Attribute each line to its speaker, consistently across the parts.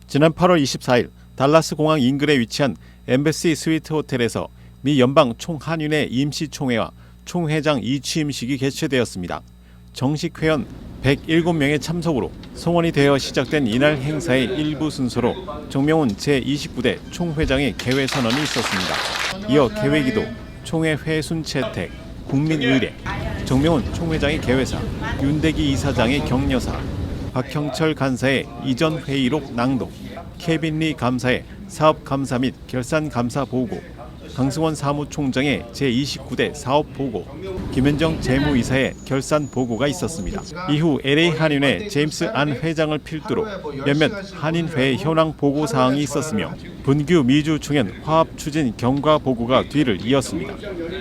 Speaker 1: 지난 8월 24일 달라스 공항 인근에 위치한 엠베시 스위트 호텔에서 미 연방 총한윤회 임시총회와 총회장 이취임식이 개최되었습니다. 정식 회원 107명의 참석으로 성원이 되어 시작된 이날 행사의 일부 순서로 정명훈 제29대 총회장의 개회 선언이 있었습니다. 이어 개회기도, 총회 회순 채택, 국민의례, 정명훈 총회장의 개회사, 윤대기 이사장의 격려사, 박형철 간사의 이전 회의록 낭독, 케빈 리 감사의 사업감사 및 결산감사 보고, 강승원 사무총장의 제29대 사업보고, 김현정 재무이사의 결산 보고가 있었습니다. 이후 LA 한인회 제임스 안 회장을 필두로 몇몇 한인회의 현황 보고 사항이 있었으며 분규 미주 총연 화합 추진 경과 보고가 뒤를 이었습니다.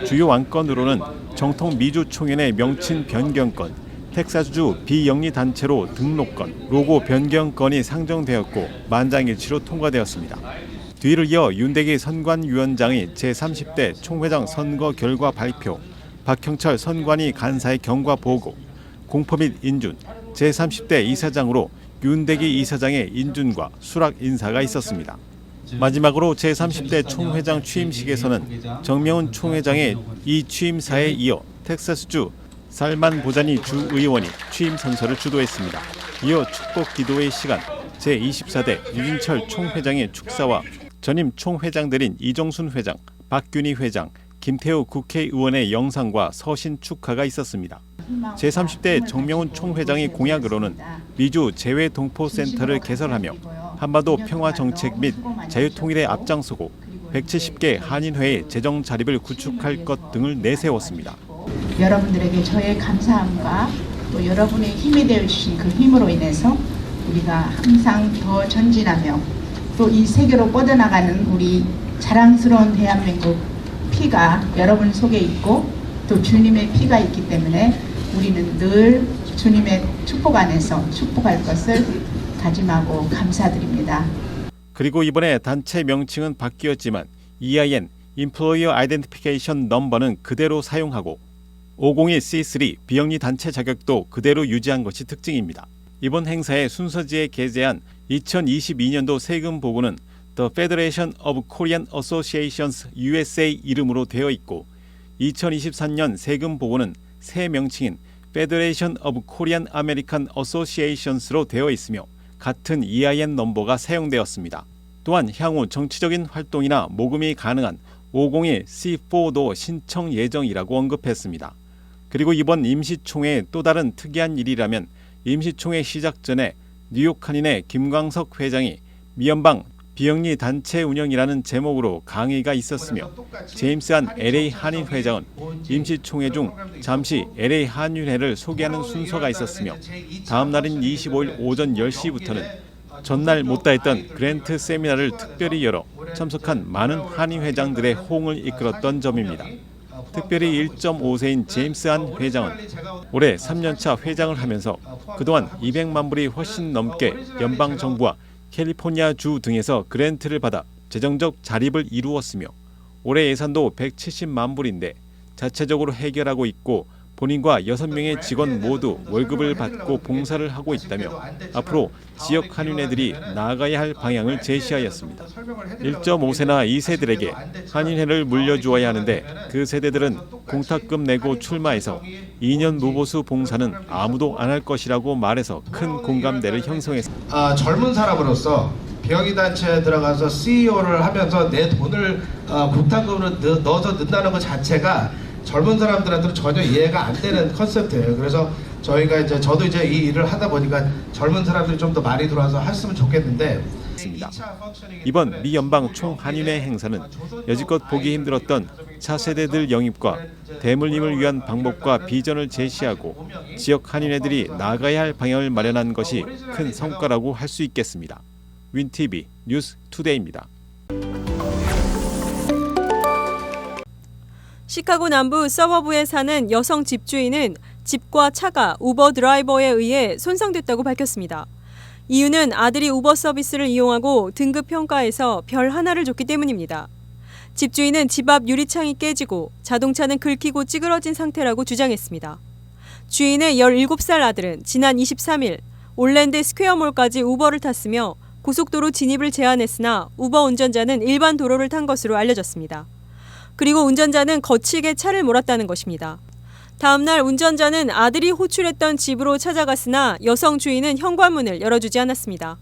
Speaker 1: 주요 안건으로는 정통 미주 총연의 명칭 변경건, 텍사스주 비영리 단체로 등록건, 로고 변경건이 상정되었고 만장일치로 통과되었습니다. 뒤를 이어 윤대기 선관위원장의 제30대 총회장 선거 결과 발표, 박형철 선관위 간사의 경과 보고, 공포 및 인준, 제30대 이사장으로 윤대기 이사장의 인준과 수락 인사가 있었습니다. 마지막으로 제30대 총회장 취임식에서는 정명훈 총회장의 이 취임사에 이어 텍사스주 살만 보자니 주의원이 취임 선서를 주도했습니다. 이어 축복 기도의 시간, 제24대 유진철 총회장의 축사와 전임 총회장들인 이정순 회장, 박균희 회장, 김태우 국회의원의 영상과 서신 축하가 있었습니다. 제30대 정명훈 총회장의 공약으로는 미주 재외동포센터를 개설하며 한반도 평화정책 및 자유통일에 앞장서고 170개 한인회의 재정 자립을 구축할 것 등을 내세웠습니다.
Speaker 2: 여러분들에게 저의 감사함과 또 여러분의 힘이 되어주신 그 힘으로 인해서 우리가 항상 더 전진하며 또 이 세계로 뻗어나가는 우리 자랑스러운 대한민국 피가 여러분 속에 있고 또 주님의 피가 있기 때문에 우리는 늘 주님의 축복 안에서 축복할 것을 다짐하고 감사드립니다.
Speaker 1: 그리고 이번에 단체 명칭은 바뀌었지만 EIN, Employer Identification Number는 그대로 사용하고 502C3 비영리 단체 자격도 그대로 유지한 것이 특징입니다. 이번 행사의 순서지에 게재한 2022년도 세금 보고는 The Federation of Korean Associations USA 이름으로 되어 있고 2023년 세금 보고는 새 명칭인 Federation of Korean American Associations로 되어 있으며 같은 EIN 넘버가 사용되었습니다. 또한 향후 정치적인 활동이나 모금이 가능한 501C4도 신청 예정이라고 언급했습니다. 그리고 이번 임시총회의 또 다른 특이한 일이라면 임시총회 시작 전에 뉴욕 한인회 김광석 회장이 미연방 비영리 단체 운영이라는 제목으로 강의가 있었으며 제임스 안 LA 한인 회장은 임시총회 중 잠시 LA 한인회를 소개하는 순서가 있었으며 다음 날인 25일 오전 10시부터는 전날 못다 했던 그랜트 세미나를 특별히 열어 참석한 많은 한인 회장들의 호응을 이끌었던 점입니다. 특별히 1.5세인 제임스 안 회장은 올해 3년차 회장을 하면서 그동안 200만 불이 훨씬 넘게 연방정부와 캘리포니아 주 등에서 그랜트를 받아 재정적 자립을 이루었으며 올해 예산도 170만 불인데 자체적으로 해결하고 있고 본인과 6명의 직원 모두 월급을 받고 봉사를 하고 있다며 앞으로 지역 한인회들이 나아가야 할 방향을 제시하였습니다. 1.5세나 2세들에게 한인회를 물려주어야 하는데 그 세대들은 공탁금 내고 출마해서 2년 무보수 봉사는 아무도 안 할 것이라고 말해서 큰 공감대를 형성했습니다.
Speaker 3: 젊은 사람으로서 비영리 단체에 들어가서 CEO를 하면서 내 돈을 공탁금으로 넣어서 넣는다는 것 자체가 젊은 사람들한테는 전혀 이해가 안 되는 컨셉트예요. 그래서 저희가 저도 이 일을 하다 보니까 젊은 사람들이 좀 더 많이 들어와서 했으면 좋겠는데.
Speaker 1: 이번 미 연방 총한인회 행사는 여지껏 보기 힘들었던 차세대들 영입과 대물림을 위한 방법과 비전을 제시하고 지역 한인회들이 나아가야 할 방향을 마련한 것이 큰 성과라고 할 수 있겠습니다. 윈TV 뉴스 투데이입니다.
Speaker 4: 시카고 남부 서버브에 사는 여성 집주인은 집과 차가 우버 드라이버에 의해 손상됐다고 밝혔습니다. 이유는 아들이 우버 서비스를 이용하고 등급 평가에서 별 하나를 줬기 때문입니다. 집주인은 집 앞 유리창이 깨지고 자동차는 긁히고 찌그러진 상태라고 주장했습니다. 주인의 17살 아들은 지난 23일 올랜드 스퀘어몰까지 우버를 탔으며 고속도로 진입을 제한했으나 우버 운전자는 일반 도로를 탄 것으로 알려졌습니다. 그리고 운전자는 거칠게 차를 몰았다는 것입니다. 다음 날 운전자는 아들이 호출했던 집으로 찾아갔으나 여성 주인은 현관문을 열어주지 않았습니다.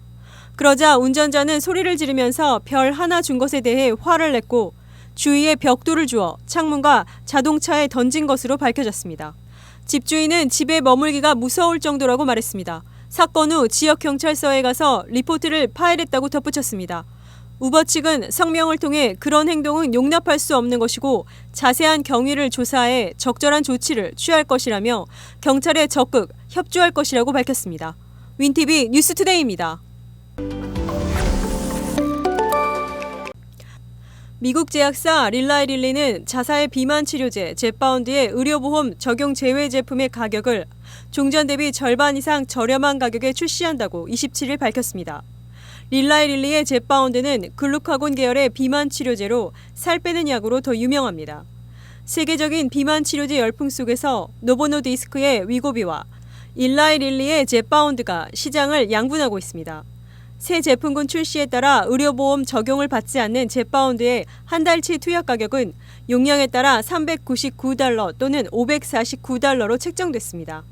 Speaker 4: 그러자 운전자는 소리를 지르면서 별 하나 준 것에 대해 화를 냈고 주위에 벽돌을 주어 창문과 자동차에 던진 것으로 밝혀졌습니다. 집주인은 집에 머물기가 무서울 정도라고 말했습니다. 사건 후 지역경찰서에 가서 리포트를 파일했다고 덧붙였습니다. 우버 측은 성명을 통해 그런 행동은 용납할 수 없는 것이고 자세한 경위를 조사해 적절한 조치를 취할 것이라며 경찰에 적극 협조할 것이라고 밝혔습니다. 윈TV 뉴스투데이입니다. 미국 제약사 릴라이 릴리는 자사의 비만 치료제 젯바운드의 의료보험 적용 제외 제품의 가격을 종전 대비 절반 이상 저렴한 가격에 출시한다고 27일 밝혔습니다. 릴라이 릴리의 젯바운드는 글루카곤 계열의 비만 치료제로 살 빼는 약으로 더 유명합니다. 세계적인 비만 치료제 열풍 속에서 노보노디스크의 위고비와 릴라이 릴리의 젯바운드가 시장을 양분하고 있습니다. 새 제품군 출시에 따라 의료보험 적용을 받지 않는 젯바운드의 한 달치 투약 가격은 용량에 따라 $399 또는 $549로 책정됐습니다.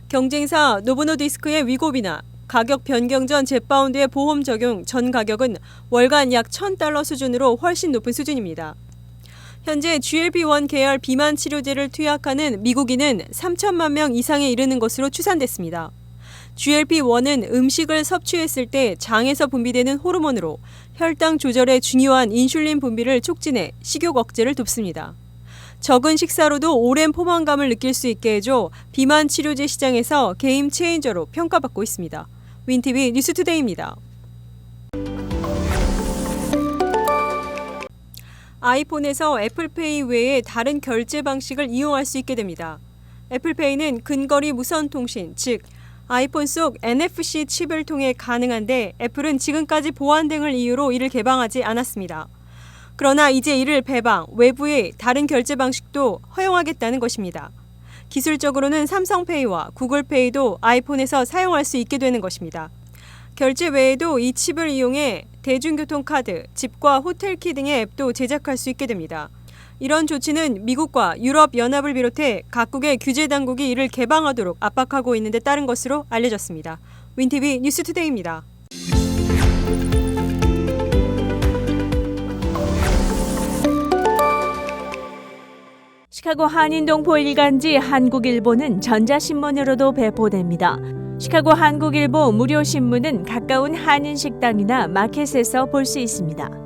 Speaker 4: 경쟁사 노보노디스크의 위고비나 가격 변경 전 젯바운드의 보험 적용 전 가격은 월간 약 $1,000 수준으로 훨씬 높은 수준입니다. 현재 GLP-1 계열 비만 치료제를 투약하는 미국인은 3천만 명 이상에 이르는 것으로 추산됐습니다. GLP-1은 음식을 섭취했을 때 장에서 분비되는 호르몬으로 혈당 조절에 중요한 인슐린 분비를 촉진해 식욕 억제를 돕습니다. 적은 식사로도 오랜 포만감을 느낄 수 있게 해줘 비만 치료제 시장에서 게임 체인저로 평가받고 있습니다. 윈TV 뉴스투데이입니다. 아이폰에서 애플페이 외에 다른 결제 방식을 이용할 수 있게 됩니다. 애플페이는 근거리 무선 통신, 즉 아이폰 속 NFC 칩을 통해 가능한데 애플은 지금까지 보안 등을 이유로 이를 개방하지 않았습니다. 그러나 이제 이를 배방, 외부의 다른 결제 방식도 허용하겠다는 것입니다. 기술적으로는 삼성페이와 구글페이도 아이폰에서 사용할 수 있게 되는 것입니다. 결제 외에도 이 칩을 이용해 대중교통카드, 집과 호텔키 등의 앱도 제작할 수 있게 됩니다. 이런 조치는 미국과 유럽연합을 비롯해 각국의 규제 당국이 이를 개방하도록 압박하고 있는 데 따른 것으로 알려졌습니다. 윈TV 뉴스투데이입니다.
Speaker 5: 시카고 한인동포 일간지 한국일보는 전자신문으로도 배포됩니다. 시카고 한국일보 무료신문은 가까운 한인식당이나 마켓에서 볼 수 있습니다.